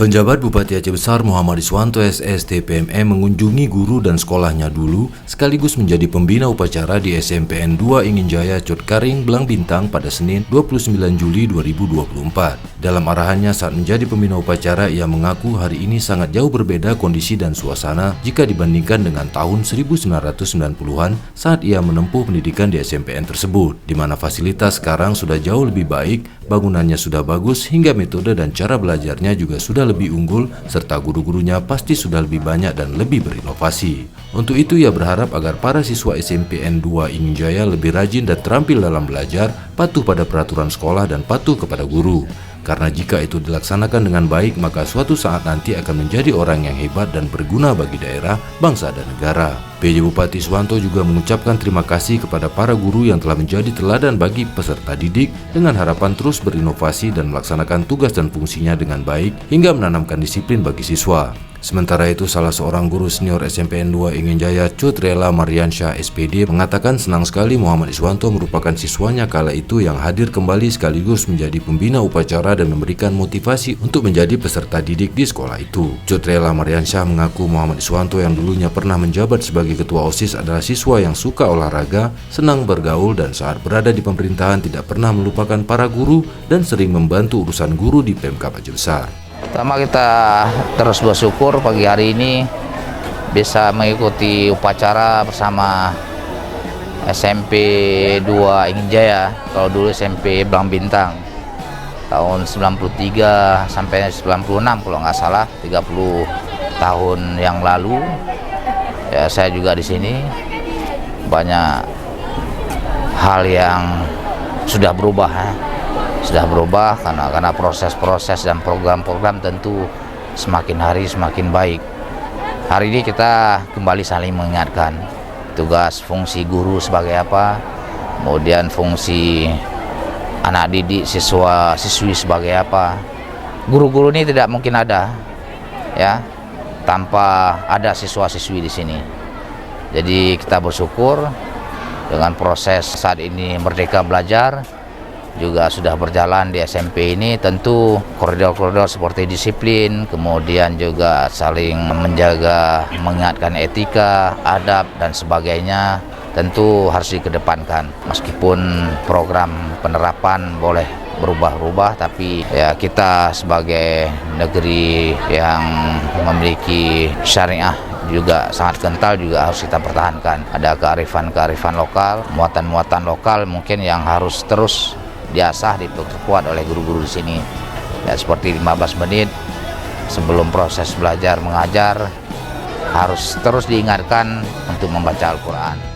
Penjabat Bupati Aceh Besar Muhammad Iswanto SST PMM mengunjungi guru dan sekolahnya dulu sekaligus menjadi pembina upacara di SMPN 2 Inginjaya Cotkaring Belang Bintang pada Senin 29 Juli 2024. Dalam arahannya saat menjadi pembina upacara, ia mengaku hari ini sangat jauh berbeda kondisi dan suasana jika dibandingkan dengan tahun 1990-an saat ia menempuh pendidikan di SMPN tersebut, di mana fasilitas sekarang sudah jauh lebih baik, bangunannya sudah bagus, hingga metode dan cara belajarnya juga sudah lebih unggul, serta guru-gurunya pasti sudah lebih banyak dan lebih berinovasi. Untuk itu ia berharap agar para siswa SMPN 2 Inginjaya lebih rajin dan terampil dalam belajar, patuh pada peraturan sekolah dan patuh kepada guru. Karena jika itu dilaksanakan dengan baik, maka suatu saat nanti akan menjadi orang yang hebat dan berguna bagi daerah, bangsa, dan negara. PJ Bupati Iswanto juga mengucapkan terima kasih kepada para guru yang telah menjadi teladan bagi peserta didik dengan harapan terus berinovasi dan melaksanakan tugas dan fungsinya dengan baik hingga menanamkan disiplin bagi siswa. Sementara itu, salah seorang guru senior SMPN 2 Inginjaya, Cutrela Mariansyah SPD, mengatakan senang sekali Muhammad Iswanto merupakan siswanya kala itu yang hadir kembali sekaligus menjadi pembina upacara dan memberikan motivasi untuk menjadi peserta didik di sekolah itu. Cutrela Mariansyah mengaku Muhammad Iswanto yang dulunya pernah menjabat sebagai ketua OSIS adalah siswa yang suka olahraga, senang bergaul, dan saat berada di pemerintahan tidak pernah melupakan para guru dan sering membantu urusan guru di Pemkab Aceh Besar. Pertama, kita terus bersyukur pagi hari ini bisa mengikuti upacara bersama SMP 2 Inginjaya, kalau dulu SMP Belang Bintang, tahun 93 sampai 96 kalau nggak salah, 30 tahun yang lalu. Ya, saya juga di sini. Banyak hal yang sudah berubah, karena proses-proses dan program-program tentu semakin hari semakin baik. Hari ini kita kembali saling mengingatkan tugas fungsi guru sebagai apa, kemudian fungsi anak didik siswa-siswi sebagai apa. Guru-guru ini tidak mungkin ada ya tanpa ada siswa-siswi di sini. Jadi kita bersyukur dengan proses saat ini Merdeka Belajar juga sudah berjalan di SMP ini. Tentu koridor-koridor seperti disiplin, kemudian juga saling menjaga, mengingatkan etika, adab, dan sebagainya tentu harus dikedepankan. Meskipun program penerapan boleh berubah-ubah, tapi ya kita sebagai negeri yang memiliki syariah juga sangat kental juga harus kita pertahankan. Ada kearifan-kearifan lokal, muatan-muatan lokal mungkin yang harus terus diasah, diperkuat oleh guru-guru di sini. Ya, seperti 15 menit sebelum proses belajar mengajar harus terus diingatkan untuk membaca Al-Quran.